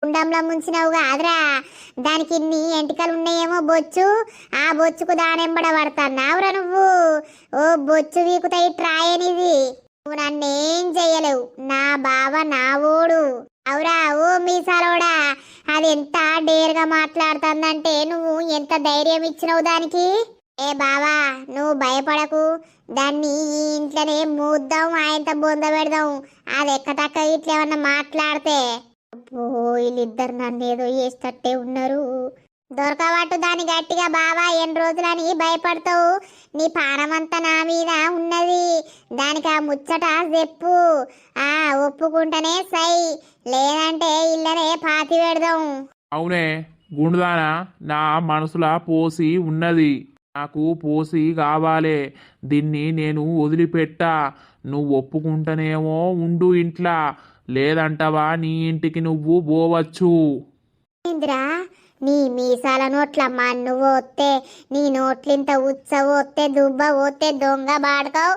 కుండంలో ముంచినావు కాదురా, దానికి ఇన్ని ఎంటికలు ఉన్నాయేమో బొచ్చు. ఆ బొచ్చుకు దానెంబడ పడతాన్నావురా నువ్వు. ఓ బొచ్చు వీకుతాయి ట్రాయనిది. నువ్వు నన్నేం చెయ్యలేవు, నా బావ నా ఓడు. అవురా ఓ మీసాలోడా, అది ఎంత డేర్గా మాట్లాడుతుందంటే నువ్వు ఎంత ధైర్యం ఇచ్చినావు దానికి. ఏ బావా, నువ్వు భయపడకు. దాన్ని ఈ ఇంట్లోనే మూద్దాం, ఆయనతో బొంద పెడదాం. అది ఎక్కతక్క ఇట్లా ఏమన్నా మాట్లాడితే. అబ్బో, వీళ్ళిద్దరు నన్ను ఏదో చేస్తట్టే ఉన్నారు. దొరకబట్టు దాన్ని గట్టిగా బావా, ఎన్ని రోజులని భయపడతావు. నీ పానమంతా నా మీద ఉన్నది. దానికి ఆ ముచ్చట చెప్పు. ఆ ఒప్పుకుంటేనే సై, లేదంటే ఇళ్ళనే పాతి పెడదాం. అవునే గుండుదానా, నా మనసులా పోసి ఉన్నది. నాకు పోసి కావాలే. దీన్ని నేను వదిలిపెట్టా. నువ్వు ఒప్పుకుంటేనేమో ఉండు ఇంట్లా, లేదంటవా నీ ఇంటికి నువ్వు పోవచ్చు. ఇంద్రా, నీ మీసాల నోట్ల మన్ను పోతే, నీ నోట్లింత ఉచ్చ పోతే, దుబ్బ పోతే, దొంగ బాడుకావు.